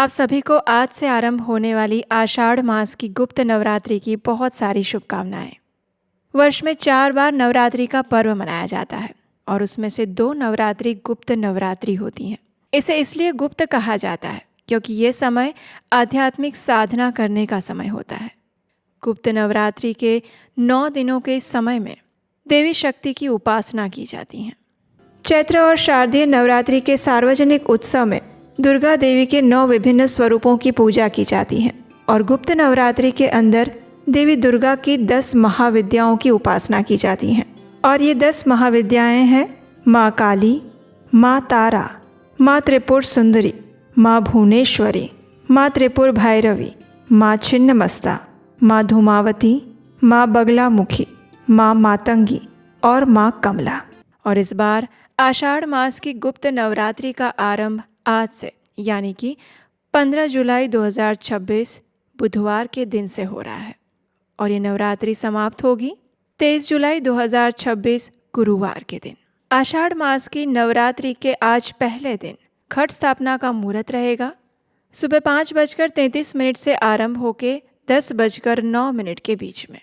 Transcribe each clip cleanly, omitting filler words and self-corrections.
आप सभी को आज से आरंभ होने वाली आषाढ़ मास की गुप्त नवरात्रि की बहुत सारी शुभकामनाएं। वर्ष में 4 बार नवरात्रि का पर्व मनाया जाता है और उसमें से 2 नवरात्रि गुप्त नवरात्रि होती हैं। इसे इसलिए गुप्त कहा जाता है क्योंकि ये समय आध्यात्मिक साधना करने का समय होता है। गुप्त नवरात्रि के 9 दिनों के समय में देवी शक्ति की उपासना की जाती है। चैत्र और शारदीय नवरात्रि के सार्वजनिक उत्सव में दुर्गा देवी के 9 विभिन्न स्वरूपों की पूजा की जाती है और गुप्त नवरात्रि के अंदर देवी दुर्गा की 10 महाविद्याओं की उपासना की जाती है। और ये 10 महाविद्याएं हैं माँ काली, माँ तारा, माँ त्रिपुर सुंदरी, माँ भुवनेश्वरी, माँ त्रिपुर भैरवी, माँ छिन्नमस्ता, माँ धूमावती, माँ बगलामुखी, माँ मातंगी और माँ कमला। और इस बार आषाढ़ मास की गुप्त नवरात्रि का आरंभ आज से यानी कि 15 जुलाई 2026 बुधवार के दिन से हो रहा है और ये नवरात्रि समाप्त होगी 23 जुलाई 2026 गुरुवार के दिन। आषाढ़ मास की नवरात्रि के आज पहले दिन घट स्थापना का मुहूर्त रहेगा। सुबह 5:33 से आरंभ होके 10:09 के बीच में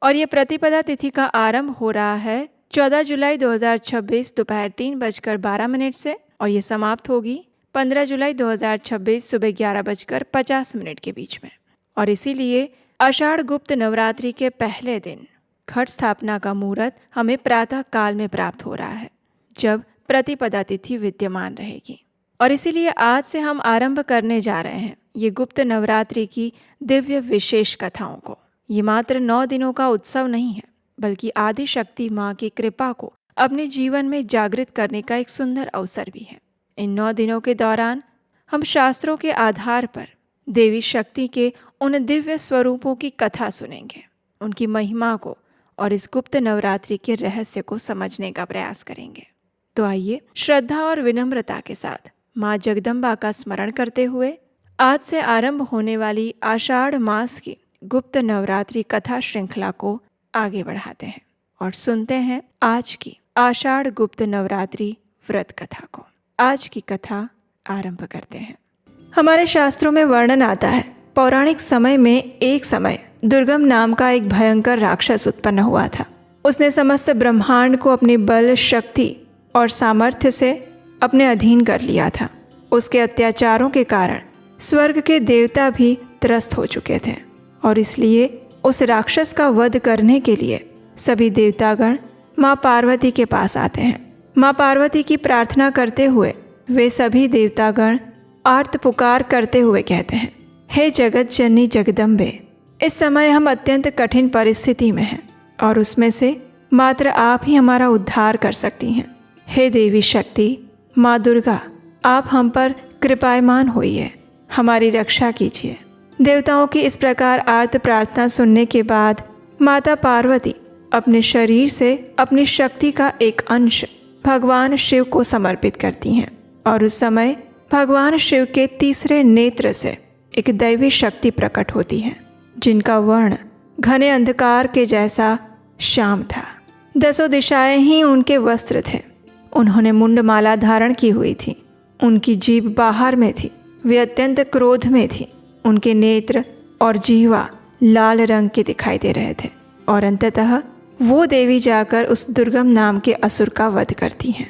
और ये प्रतिपदा तिथि का आरंभ हो रहा है 14 जुलाई 2026 दोपहर 3:12 से और ये समाप्त होगी 15 जुलाई 2026 सुबह 11:50 के बीच में। और इसीलिए आषाढ़ गुप्त नवरात्रि के पहले दिन घट स्थापना का मुहूर्त हमें प्रातः काल में प्राप्त हो रहा है जब प्रतिपदा तिथि विद्यमान रहेगी। और इसीलिए आज से हम आरंभ करने जा रहे हैं ये गुप्त नवरात्रि की दिव्य विशेष कथाओं को। ये मात्र 9 दिनों का उत्सव नहीं है बल्कि आदि शक्ति माँ की कृपा को अपने जीवन में जागृत करने का एक सुंदर अवसर भी है। इन 9 दिनों के दौरान हम शास्त्रों के आधार पर देवी शक्ति के उन दिव्य स्वरूपों की कथा सुनेंगे, उनकी महिमा को और इस गुप्त नवरात्रि के रहस्य को समझने का प्रयास करेंगे। तो आइए श्रद्धा और विनम्रता के साथ माँ जगदम्बा का स्मरण करते हुए आज से आरंभ होने वाली आषाढ़ मास की गुप्त नवरात्रि कथा श्रृंखला को आगे बढ़ाते हैं और सुनते हैं आज की आषाढ़ गुप्त नवरात्रि व्रत कथा को। आज की कथा आरंभ करते हैं। हमारे शास्त्रों में वर्णन आता है पौराणिक समय में एक समय दुर्गम नाम का एक भयंकर राक्षस उत्पन्न हुआ था। उसने समस्त ब्रह्मांड को अपनी बल, शक्ति और सामर्थ्य से अपने अधीन कर लिया था। उसके अत्याचारों के कारण स्वर्ग के देवता भी त्रस्त हो चुके थे और इसलिए उस राक्षस का वध करने के लिए सभी देवतागण माँ पार्वती के पास आते हैं। माँ पार्वती की प्रार्थना करते हुए वे सभी देवतागण आर्त पुकार करते हुए कहते हैं, हे जगत जननी जगदम्बे, इस समय हम अत्यंत कठिन परिस्थिति में हैं और उसमें से मात्र आप ही हमारा उद्धार कर सकती हैं। हे देवी शक्ति माँ दुर्गा, आप हम पर कृपायमान होइए, हमारी रक्षा कीजिए। देवताओं की इस प्रकार आर्त प्रार्थना सुनने के बाद माता पार्वती अपने शरीर से अपनी शक्ति का एक अंश भगवान शिव को समर्पित करती हैं और उस समय भगवान शिव के तीसरे नेत्र से एक दैवी शक्ति प्रकट होती है जिनका वर्ण घने अंधकार के जैसा श्याम था। 10 दिशाएं ही उनके वस्त्र थे। उन्होंने मुंडमाला धारण की हुई थी। उनकी जीभ बाहर में थी। वे अत्यंत क्रोध में थी। उनके नेत्र और जीवा लाल रंग के दिखाई दे रहे थे और अंततः वो देवी जाकर उस दुर्गम नाम के असुर का वध करती हैं।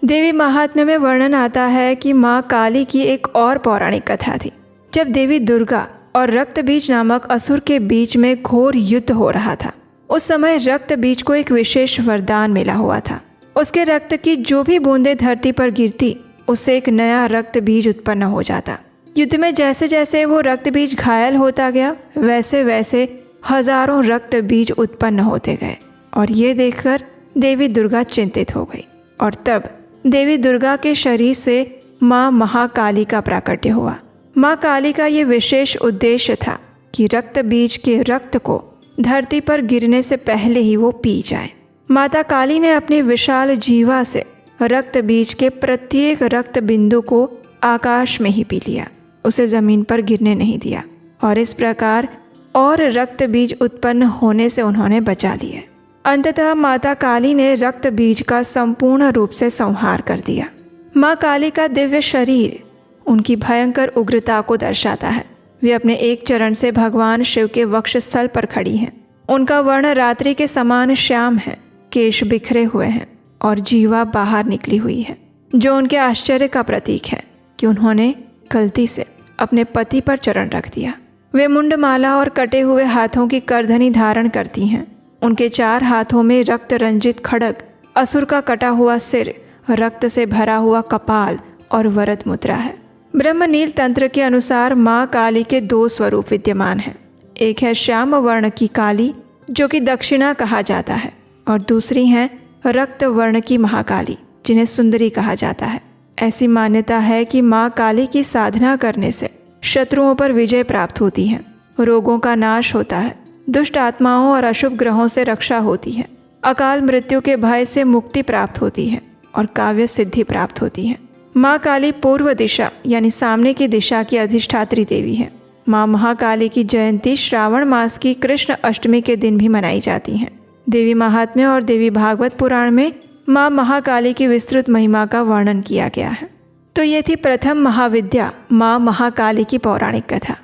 देवी महात्म्य में वर्णन आता है कि माँ काली की एक और पौराणिक कथा थी। जब देवी दुर्गा और रक्तबीज नामक असुर के बीच में घोर युद्ध हो रहा था, उस समय रक्तबीज को एक विशेष वरदान मिला हुआ था। उसके रक्त की जो भी बूंदें धरती पर गिरती उससे एक नया रक्त बीज उत्पन्न हो जाता। युद्ध में जैसे जैसे वो रक्त बीज घायल होता गया वैसे वैसे हजारों रक्त बीज उत्पन्न होते गए और ये देखकर देवी दुर्गा चिंतित हो गई और तब देवी दुर्गा के शरीर से माँ महाकाली का प्राकट्य हुआ। माँ काली का ये विशेष उद्देश्य था कि रक्त बीज के रक्त को धरती पर गिरने से पहले ही वो पी जाए। माता काली ने अपनी विशाल जीवा से रक्त बीज के प्रत्येक रक्त बिंदु को आकाश में ही पी लिया, उसे जमीन पर गिरने नहीं दिया और इस प्रकार और रक्त बीज उत्पन्न होने से उन्होंने बचा लिए। अंततः माता काली ने रक्त बीज का संपूर्ण रूप से संहार कर दिया। माँ काली का दिव्य शरीर उनकी भयंकर उग्रता को दर्शाता है। वे अपने एक चरण से भगवान शिव के वक्षस्थल पर खड़ी हैं। उनका वर्ण रात्रि के समान श्याम है, केश बिखरे हुए हैं और जीवा बाहर निकली हुई है, जो उनके आश्चर्य का प्रतीक है कि उन्होंने गलती से अपने पति पर चरण रख दिया। वे मुंडमाला और कटे हुए हाथों की करधनी धारण करती हैं। उनके 4 हाथों में रक्त रंजित खड्ग, असुर का कटा हुआ सिर, रक्त से भरा हुआ कपाल और वरद मुद्रा है। ब्रह्मनील तंत्र के अनुसार माँ काली के 2 स्वरूप विद्यमान हैं। एक है श्याम वर्ण की काली, जो कि दक्षिणा कहा जाता है, और दूसरी है रक्त वर्ण की महाकाली, जिन्हें सुंदरी कहा जाता है। ऐसी मान्यता है कि माँ काली की साधना करने से शत्रुओं पर विजय प्राप्त होती है, रोगों का नाश होता है, दुष्ट आत्माओं और अशुभ ग्रहों से रक्षा होती है, अकाल मृत्यु के भय से मुक्ति प्राप्त होती है और काव्य सिद्धि प्राप्त होती है। माँ काली पूर्व दिशा यानी सामने की दिशा की अधिष्ठात्री देवी है। माँ महाकाली की जयंती श्रावण मास की कृष्ण अष्टमी के दिन भी मनाई जाती है। देवी महात्म्य और देवी भागवत पुराण में माँ महाकाली की विस्तृत महिमा का वर्णन किया गया है। तो ये थी प्रथम महाविद्या माँ महाकाली की पौराणिक कथा।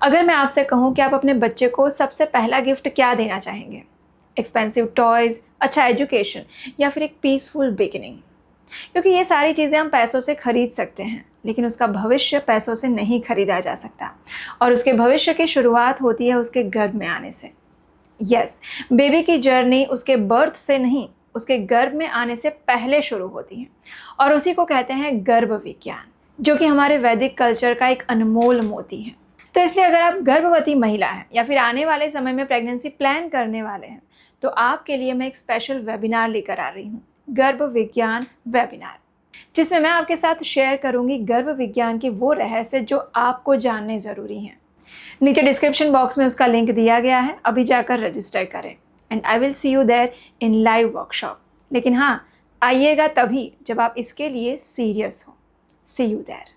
अगर मैं आपसे कहूँ कि आप अपने बच्चे को सबसे पहला गिफ्ट क्या देना चाहेंगे? एक्सपेंसिव टॉयज़, अच्छा एजुकेशन, या फिर एक पीसफुल बिगिनिंग? क्योंकि ये सारी चीज़ें हम पैसों से खरीद सकते हैं, लेकिन उसका भविष्य पैसों से नहीं खरीदा जा सकता, और उसके भविष्य की शुरुआत होती है उसके गर्भ में आने से। यस, बेबी की जर्नी उसके बर्थ से नहीं, उसके गर्भ में आने से पहले शुरू होती है, और उसी को कहते हैं गर्भ विज्ञान, जो कि हमारे वैदिक कल्चर का एक अनमोल मोती है। तो इसलिए अगर आप गर्भवती महिला हैं या फिर आने वाले समय में प्रेगनेंसी प्लान करने वाले हैं, तो आपके लिए मैं एक स्पेशल वेबिनार लेकर आ रही हूँ, गर्भ विज्ञान वेबिनार, जिसमें मैं आपके साथ शेयर करूँगी गर्भ विज्ञान के वो रहस्य जो आपको जानने ज़रूरी हैं। नीचे डिस्क्रिप्शन बॉक्स में उसका लिंक दिया गया है, अभी जाकर रजिस्टर करें, and I will see you there in live workshop. लेकिन हाँ, आइएगा तभी जब आप इसके लिए सीरियस हो। सी यू देयर।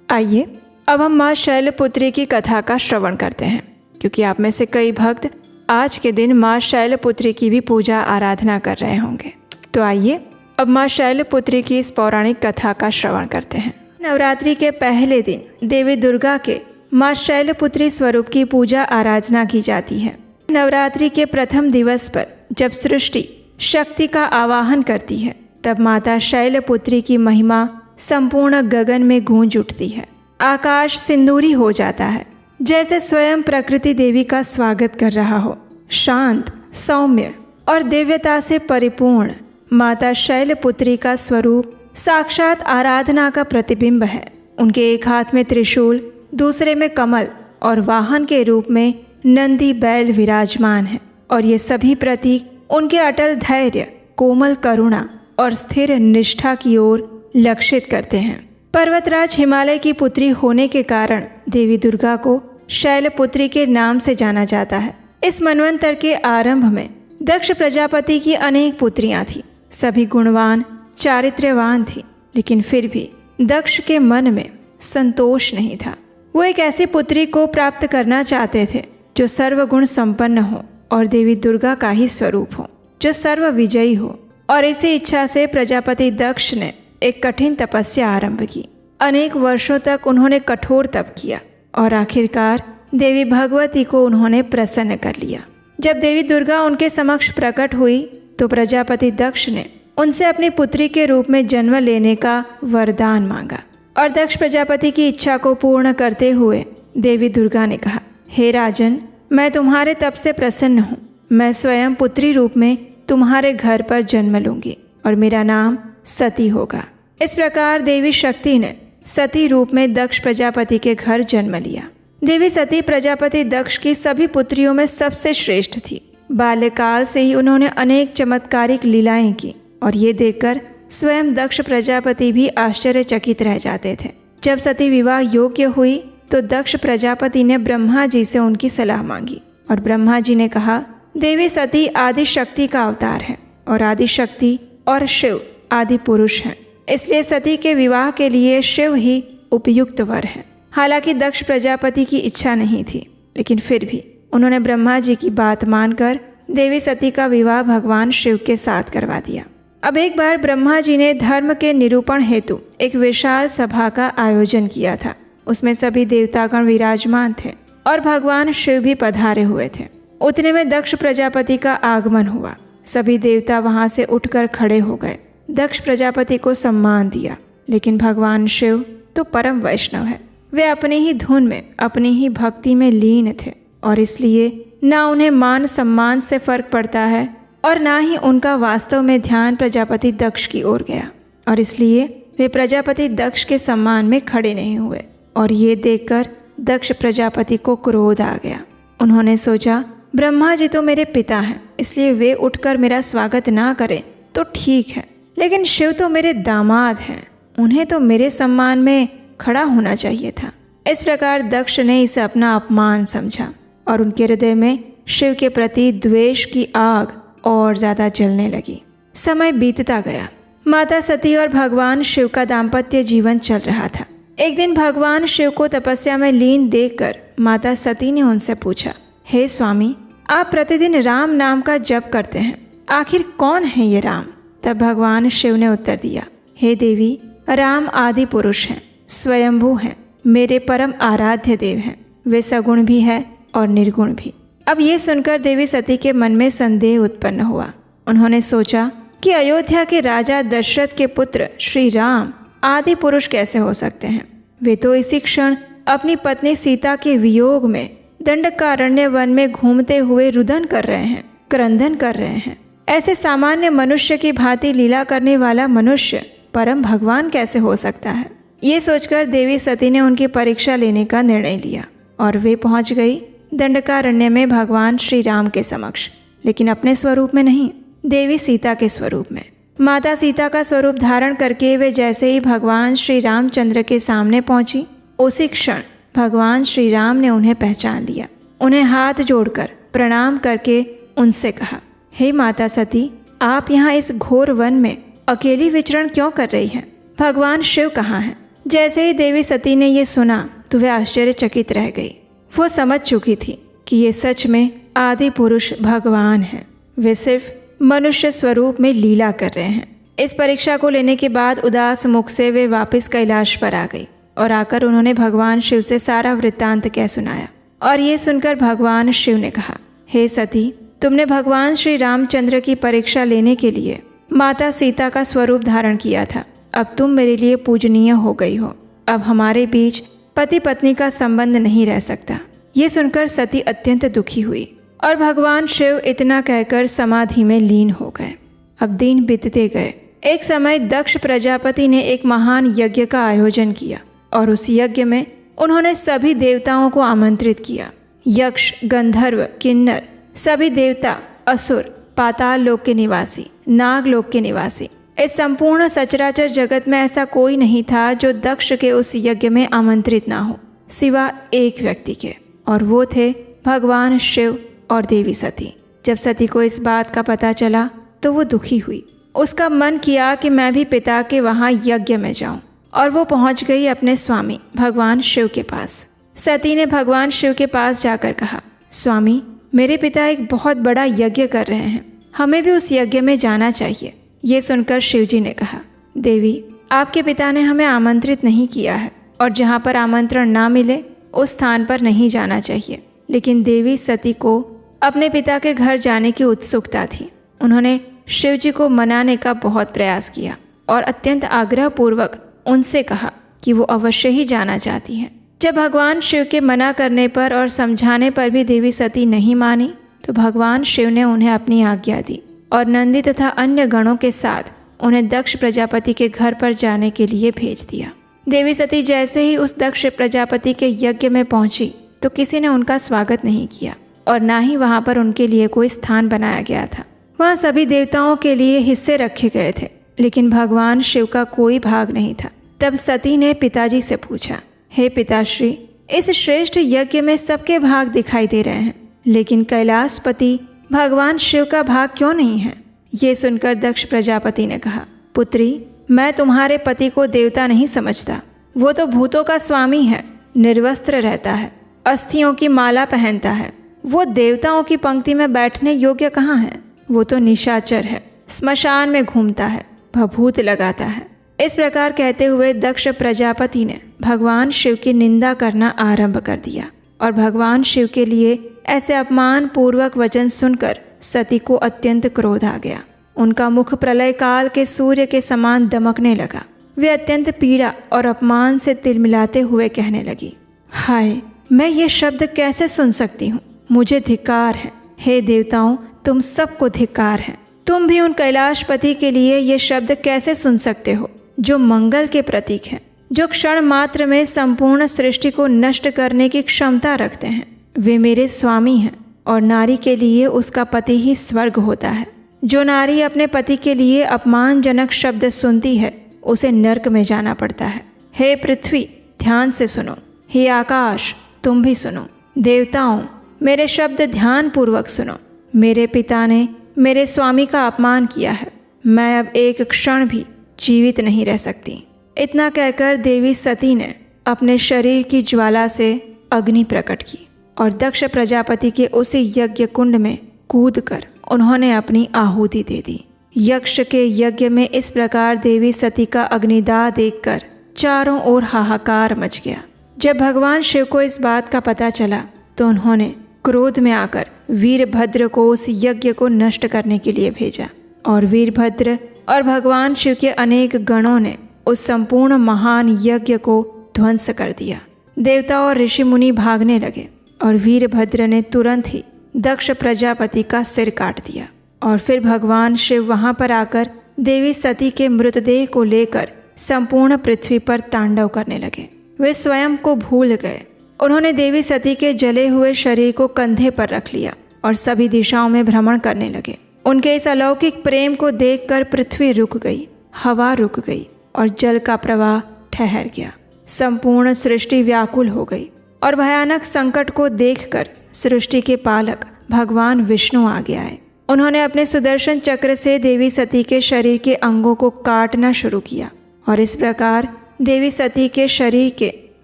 आइए अब हम माँ शैलपुत्री की कथा का श्रवण करते हैं, क्योंकि आप में से कई भक्त आज के दिन माँ शैलपुत्री की भी पूजा आराधना कर रहे होंगे। तो आइए अब माँ शैलपुत्री की इस पौराणिक कथा का श्रवण करते हैं। नवरात्रि के पहले दिन देवी दुर्गा के माँ शैलपुत्री स्वरूप की पूजा आराधना की जाती है। नवरात्रि के प्रथम दिवस पर जब सृष्टि शक्ति का आवाहन करती है, तब माता शैलपुत्री की महिमा संपूर्ण गगन में गूंज उठती है। आकाश सिंदूरी हो जाता है, जैसे स्वयं प्रकृति देवी का स्वागत कर रहा हो। शांत, सौम्य और दिव्यता से परिपूर्ण माता शैलपुत्री का स्वरूप साक्षात आराधना का प्रतिबिंब है। उनके एक हाथ में त्रिशूल, दूसरे में कमल और वाहन के रूप में नंदी बैल विराजमान है, और ये सभी प्रतीक उनके अटल धैर्य, कोमल करुणा और स्थिर निष्ठा की ओर लक्षित करते हैं। पर्वतराज हिमालय की पुत्री होने के कारण देवी दुर्गा को शैलपुत्री के नाम से जाना जाता है। इस मनवंतर के आरंभ में दक्ष प्रजापति की अनेक पुत्रियां थीं। सभी गुणवान, चारित्र्यवान थीं, लेकिन फिर भी दक्ष के मन में संतोष नहीं था। वो एक ऐसी पुत्री को प्राप्त करना चाहते थे जो सर्वगुण संपन्न हो और देवी दुर्गा का ही स्वरूप हो, जो सर्व विजयी हो। और इसी इच्छा से प्रजापति दक्ष ने एक कठिन तपस्या आरंभ की। अनेक वर्षों तक उन्होंने कठोर तप किया और आखिरकार देवी भगवती को उन्होंने प्रसन्न कर लिया। जब देवी दुर्गा उनके समक्ष प्रकट हुई तो प्रजापति दक्ष ने उनसे अपनी पुत्री के रूप में जन्म लेने का वरदान मांगा, और दक्ष प्रजापति की इच्छा को पूर्ण करते हुए देवी दुर्गा ने कहा, हे राजन, मैं तुम्हारे तप से प्रसन्न हूँ। मैं स्वयं पुत्री रूप में तुम्हारे घर पर जन्म लूंगी और मेरा नाम सती होगा। इस प्रकार देवी शक्ति ने सती रूप में दक्ष प्रजापति के घर जन्म लिया। देवी सती प्रजापति दक्ष की सभी पुत्रियों में सबसे श्रेष्ठ थी। बाल्यकाल से ही उन्होंने अनेक चमत्कारिक लीलाएं की, और ये देखकर स्वयं दक्ष प्रजापति भी आश्चर्यचकित रह जाते थे। जब सती विवाह योग्य हुई तो दक्ष प्रजापति ने ब्रह्मा जी से उनकी सलाह मांगी, और ब्रह्मा जी ने कहा, देवी सती आदि शक्ति का अवतार है, और आदि शक्ति और शिव आदि पुरुष हैं। इसलिए सती के विवाह के लिए शिव ही उपयुक्त वर है। हालांकि दक्ष प्रजापति की इच्छा नहीं थी, लेकिन फिर भी उन्होंने ब्रह्मा जी की बात मानकर देवी सती का विवाह भगवान शिव के साथ करवा दिया। अब एक बार ब्रह्मा जी ने धर्म के निरूपण हेतु एक विशाल सभा का आयोजन किया था। उसमें सभी देवतागण विराजमान थे और भगवान शिव भी पधारे हुए थे। उतने में दक्ष प्रजापति का आगमन हुआ। सभी देवता वहां से उठकर खड़े हो गए, दक्ष प्रजापति को सम्मान दिया। लेकिन भगवान शिव तो परम वैष्णव है। वे अपनी ही धुन में, अपनी ही भक्ति में लीन थे और इसलिए ना उन्हें मान सम्मान से फर्क पड़ता है और ना ही उनका वास्तव में ध्यान प्रजापति दक्ष की ओर गया, और इसलिए वे प्रजापति दक्ष के सम्मान में खड़े नहीं हुए। और ये देखकर दक्ष प्रजापति को क्रोध आ गया। उन्होंने सोचा, ब्रह्मा जी तो मेरे पिता हैं, इसलिए वे उठकर मेरा स्वागत ना करें तो ठीक है, लेकिन शिव तो मेरे दामाद हैं, उन्हें तो मेरे सम्मान में खड़ा होना चाहिए था। इस प्रकार दक्ष ने इसे अपना अपमान समझा और उनके हृदय में शिव के प्रति द्वेष की आग और ज़्यादा जलने लगी। समय बीतता गया। माता सती और भगवान शिव का दाम्पत्य जीवन चल रहा था। एक दिन भगवान शिव को तपस्या में लीन देखकर माता सती ने उनसे पूछा, हे स्वामी, आप प्रतिदिन राम नाम का जप करते हैं, आखिर कौन है ये राम? तब भगवान शिव ने उत्तर दिया, हे देवी, राम आदि पुरुष हैं, स्वयंभू हैं, मेरे परम आराध्य देव हैं। वे सगुण भी है और निर्गुण भी। अब ये सुनकर देवी सती के मन में संदेह उत्पन्न हुआ। उन्होंने सोचा कि अयोध्या के राजा दशरथ के पुत्र श्री राम आदि पुरुष कैसे हो सकते हैं? वे तो इसी क्षण अपनी पत्नी सीता के वियोग में दंडकारण्य वन में घूमते हुए रुदन कर रहे हैं, क्रंदन कर रहे हैं। ऐसे सामान्य मनुष्य की भांति लीला करने वाला मनुष्य परम भगवान कैसे हो सकता है? ये सोचकर देवी सती ने उनकी परीक्षा लेने का निर्णय लिया और वे पहुंच गई दंडकारण्य में भगवान श्री राम के समक्ष, लेकिन अपने स्वरूप में नहीं, देवी सीता के स्वरूप में। माता सीता का स्वरूप धारण करके वे जैसे ही भगवान श्री रामचंद्र के सामने पहुंची, उसी क्षण भगवान श्री राम ने उन्हें पहचान लिया। उन्हें हाथ जोड़कर प्रणाम करके उनसे कहा, हे माता सती, आप यहाँ इस घोर वन में अकेली विचरण क्यों कर रही हैं? भगवान शिव कहाँ हैं? जैसे ही देवी सती ने ये सुना तो वे आश्चर्यचकित रह गई। वो समझ चुकी थी कि ये सच में आदि पुरुष भगवान हैं। वे सिर्फ मनुष्य स्वरूप में लीला कर रहे हैं। इस परीक्षा को लेने के बाद उदास मुख से वे वापस कैलाश पर आ गई और आकर उन्होंने भगवान शिव से सारा वृत्तांत कह सुनाया। और ये सुनकर भगवान शिव ने कहा, हे सती, तुमने भगवान श्री रामचंद्र की परीक्षा लेने के लिए माता सीता का स्वरूप धारण किया था। अब तुम मेरे लिए पूजनीय हो गई हो। अब हमारे बीच पति पत्नी का संबंध नहीं रह सकता। ये सुनकर सती अत्यंत दुखी हुई और भगवान शिव इतना कहकर समाधि में लीन हो गए। अब दिन बीतते गए। एक समय दक्ष प्रजापति ने एक महान यज्ञ का आयोजन किया और उस यज्ञ में उन्होंने सभी देवताओं को आमंत्रित किया। यक्ष, गंधर्व, किन्नर, सभी देवता, असुर, पाताल लोक के निवासी, नाग लोक के निवासी, इस संपूर्ण सचराचर जगत में ऐसा कोई नहीं था जो दक्ष के उस यज्ञ में आमंत्रित ना हो, सिवा एक व्यक्ति के, और वो थे भगवान शिव और देवी सती। जब सती को इस बात का पता चला तो वो दुखी हुई। उसका मन किया कि मैं भी पिता के वहाँ यज्ञ में जाऊं, और वो पहुँच गई अपने स्वामी भगवान शिव के पास। सती ने भगवान शिव के पास जाकर कहा, स्वामी, मेरे पिता एक बहुत बड़ा यज्ञ कर रहे हैं, हमें भी उस यज्ञ में जाना चाहिए। ये सुनकर शिवजी ने कहा, देवी, आपके पिता ने हमें आमंत्रित नहीं किया है और जहाँ पर आमंत्रण ना मिले उस स्थान पर नहीं जाना चाहिए। लेकिन देवी सती को अपने पिता के घर जाने की उत्सुकता थी। उन्होंने शिवजी को मनाने का बहुत प्रयास किया और अत्यंत आग्रहपूर्वक उनसे कहा कि वो अवश्य ही जाना चाहती हैं। जब भगवान शिव के मना करने पर और समझाने पर भी देवी सती नहीं मानी तो भगवान शिव ने उन्हें अपनी आज्ञा दी और नंदी तथा अन्य गणों के साथ उन्हें दक्ष प्रजापति के घर पर जाने के लिए भेज दिया। देवी सती जैसे ही उस दक्ष प्रजापति के यज्ञ में पहुंची तो किसी ने उनका स्वागत नहीं किया और ना ही वहां पर उनके लिए कोई स्थान बनाया गया था। वहां सभी देवताओं के लिए हिस्से रखे गए थे, लेकिन भगवान शिव का कोई भाग नहीं था। तब सती ने पिताजी से पूछा, हे पिताश्री, इस श्रेष्ठ यज्ञ में सबके भाग दिखाई दे रहे हैं, लेकिन कैलाशपति भगवान शिव का भाग क्यों नहीं है? ये सुनकर दक्ष प्रजापति ने कहा, पुत्री, मैं तुम्हारे पति को देवता नहीं समझता। वो तो भूतों का स्वामी है, निर्वस्त्र रहता है, अस्थियों की माला पहनता है। वो देवताओं की पंक्ति में बैठने योग्य कहाँ है? वो तो निशाचर है। स्मशान में घूमता है, भभूत लगाता है। इस प्रकार कहते हुए दक्ष प्रजापति ने भगवान शिव की निंदा करना आरंभ कर दिया और भगवान शिव के लिए ऐसे अपमान पूर्वक वचन सुनकर सती को अत्यंत क्रोध आ गया। उनका मुख प्रलय काल के सूर्य के समान दमकने लगा। वे अत्यंत पीड़ा और अपमान से तिलमिलाते हुए कहने लगी, हाय, मैं ये शब्द कैसे सुन सकती हूँ? मुझे धिक्कार है। हे देवताओं, तुम सबको धिक्कार है। तुम भी उन कैलाशपति के लिए ये शब्द कैसे सुन सकते हो जो मंगल के प्रतीक हैं, जो क्षण मात्र में संपूर्ण सृष्टि को नष्ट करने की क्षमता रखते हैं। वे मेरे स्वामी हैं और नारी के लिए उसका पति ही स्वर्ग होता है। जो नारी अपने पति के लिए अपमानजनक शब्द सुनती है उसे नर्क में जाना पड़ता है। हे पृथ्वी, ध्यान से सुनो। हे आकाश, तुम भी सुनो। देवताओं, मेरे शब्द ध्यान पूर्वक सुनो। मेरे पिता ने मेरे स्वामी का अपमान किया है। मैं अब एक क्षण भी जीवित नहीं रह सकती। इतना कहकर देवी सती ने अपने शरीर की ज्वाला से अग्नि प्रकट की और दक्ष प्रजापति के उसी यज्ञ कुंड में कूदकर उन्होंने अपनी आहुति दे दी। यक्ष के यज्ञ में इस प्रकार देवी सती का अग्निदाह देखकर चारों ओर हाहाकार मच गया। जब भगवान शिव को इस बात का पता चला तो उन्होंने क्रोध में आकर वीरभद्र को उस यज्ञ को नष्ट करने के लिए भेजा और वीरभद्र और भगवान शिव के अनेक गणों ने उस संपूर्ण महान यज्ञ को ध्वंस कर दिया। देवता और ऋषि मुनि भागने लगे और वीरभद्र ने तुरंत ही दक्ष प्रजापति का सिर काट दिया और फिर भगवान शिव वहां पर आकर देवी सती के मृतदेह को लेकर संपूर्ण पृथ्वी पर तांडव करने लगे। वे स्वयं को भूल गए। उन्होंने देवी सती के जले हुए शरीर को कंधे पर रख लिया और सभी दिशाओं में भ्रमण करने लगे। उनके इस अलौकिक प्रेम को देखकर पृथ्वी रुक गई, हवा रुक गई और जल का प्रवाह ठहर गया। संपूर्ण सृष्टि व्याकुल हो गई और भयानक संकट को देखकर सृष्टि के पालक भगवान विष्णु आगे आए। उन्होंने अपने सुदर्शन चक्र से देवी सती के शरीर के अंगों को काटना शुरू किया और इस प्रकार देवी सती के शरीर के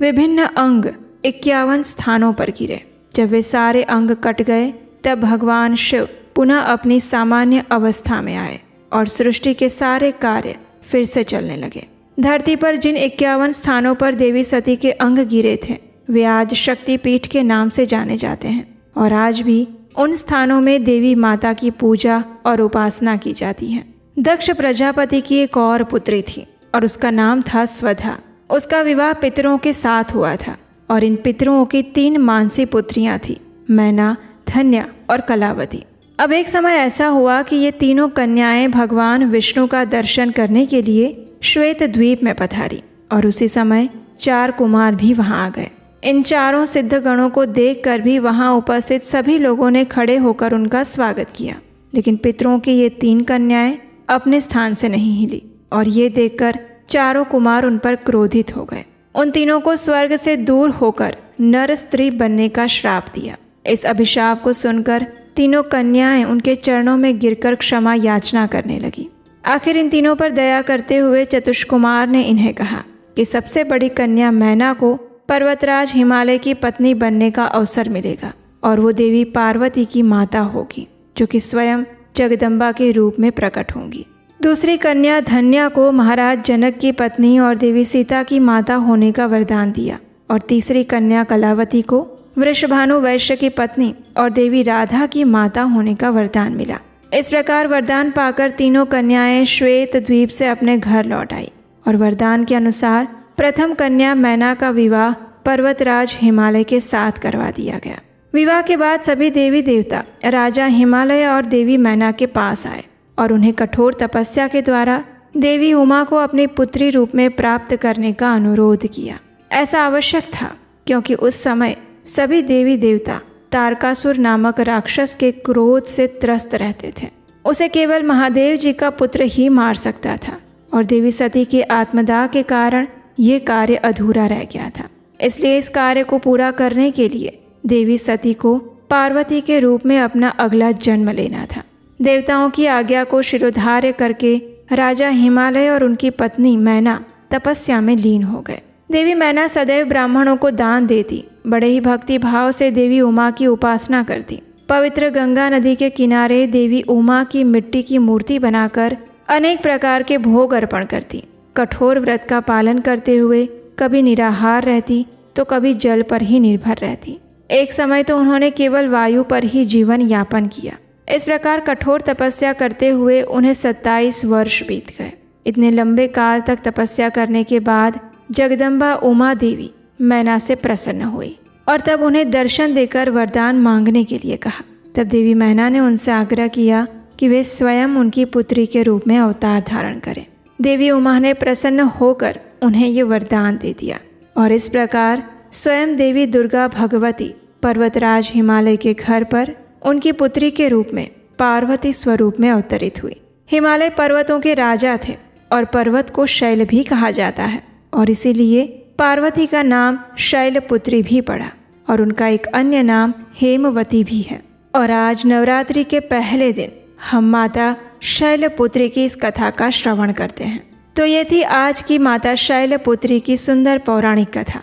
विभिन्न अंग 51 स्थानों पर गिरे। जब वे सारे अंग कट गए तब भगवान शिव पुनः अपनी सामान्य अवस्था में आए और सृष्टि के सारे कार्य फिर से चलने लगे। धरती पर जिन 51 स्थानों पर देवी सती के अंग गिरे थे वे आज शक्तिपीठ के नाम से जाने जाते हैं और आज भी उन स्थानों में देवी माता की पूजा और उपासना की जाती है। दक्ष प्रजापति की एक और पुत्री थी और उसका नाम था स्वधा। उसका विवाह पितरों के साथ हुआ था और इन पितरों की 3 मानसी पुत्रियां थी, मैना, धन्या और कलावती। अब एक समय ऐसा हुआ कि ये तीनों कन्याएं भगवान विष्णु का दर्शन करने के लिए श्वेत द्वीप में पधारी और उसी समय 4 कुमार भी वहां आ गए। इन चारों सिद्ध गणों को देखकर भी वहां उपस्थित सभी लोगों ने खड़े होकर उनका स्वागत किया, लेकिन पितरों की ये 3 कन्याएं अपने स्थान से नहीं हिली और ये देखकर चारों कुमार उन पर क्रोधित हो गए। उन तीनों को स्वर्ग से दूर होकर नर स्त्री बनने का श्राप दिया। इस अभिशाप को सुनकर तीनों कन्याएं उनके चरणों में गिरकर क्षमा याचना करने लगी। आखिर इन तीनों पर दया करते हुए चतुष्कुमार ने इन्हें कहा कि सबसे बड़ी कन्या मैना को पर्वतराज हिमालय की पत्नी बनने का अवसर मिलेगा और वो देवी पार्वती की माता होगी जो कि स्वयं जगदम्बा के रूप में प्रकट होंगी। दूसरी कन्या धन्या को महाराज जनक की पत्नी और देवी सीता की माता होने का वरदान दिया और तीसरी कन्या कलावती को वृषभानु वैश्य की पत्नी और देवी राधा की माता होने का वरदान मिला। इस प्रकार वरदान पाकर तीनों कन्याएं श्वेत द्वीप से अपने घर लौट आई और वरदान के अनुसार प्रथम कन्या मैना का विवाह पर्वतराज हिमालय के साथ करवा दिया गया। विवाह के बाद सभी देवी देवता राजा हिमालय और देवी मैना के पास आए और उन्हें कठोर तपस्या के द्वारा देवी उमा को अपनी पुत्री रूप में प्राप्त करने का अनुरोध किया। ऐसा आवश्यक था क्योंकि उस समय सभी देवी देवता तारकासुर नामक राक्षस के क्रोध से त्रस्त रहते थे। उसे केवल महादेव जी का पुत्र ही मार सकता था और देवी सती के आत्मदाह के कारण ये कार्य अधूरा रह गया था। इसलिए इस कार्य को पूरा करने के लिए देवी सती को पार्वती के रूप में अपना अगला जन्म लेना था। देवताओं की आज्ञा को शिरोधार्य करके राजा हिमालय और उनकी पत्नी मैना तपस्या में लीन हो गए। देवी मैना सदैव ब्राह्मणों को दान देती, बड़े ही भक्ति भाव से देवी उमा की उपासना करती पवित्र गंगा नदी के किनारे देवी उमा की मिट्टी की मूर्ति बनाकर अनेक प्रकार के भोग अर्पण करती। कठोर व्रत का पालन करते हुए कभी निराहार रहती तो कभी जल पर ही निर्भर रहती। एक समय तो उन्होंने केवल वायु पर ही जीवन यापन किया। इस प्रकार कठोर तपस्या करते हुए उन्हें 27 वर्ष बीत गए। इतने लंबे काल तक तपस्या करने के बाद जगदम्बा उमा देवी मैना से प्रसन्न हुई और तब उन्हें दर्शन देकर वरदान मांगने के लिए कहा। तब देवी मैना ने उनसे आग्रह किया कि वे स्वयं उनकी पुत्री के रूप में अवतार धारण करें। देवी उमा ने प्रसन्न होकर उन्हें ये वरदान दे दिया और इस प्रकार स्वयं देवी दुर्गा भगवती पर्वतराज हिमालय के घर पर उनकी पुत्री के रूप में पार्वती स्वरूप में अवतरित हुई। हिमालय पर्वतों के राजा थे और पर्वत को शैल भी कहा जाता है और इसीलिए पार्वती का नाम शैलपुत्री भी पड़ा और उनका एक अन्य नाम हेमवती भी है। और आज नवरात्रि के पहले दिन हम माता शैलपुत्री की इस कथा का श्रवण करते हैं। तो ये थी आज की माता शैलपुत्री की सुंदर पौराणिक कथा।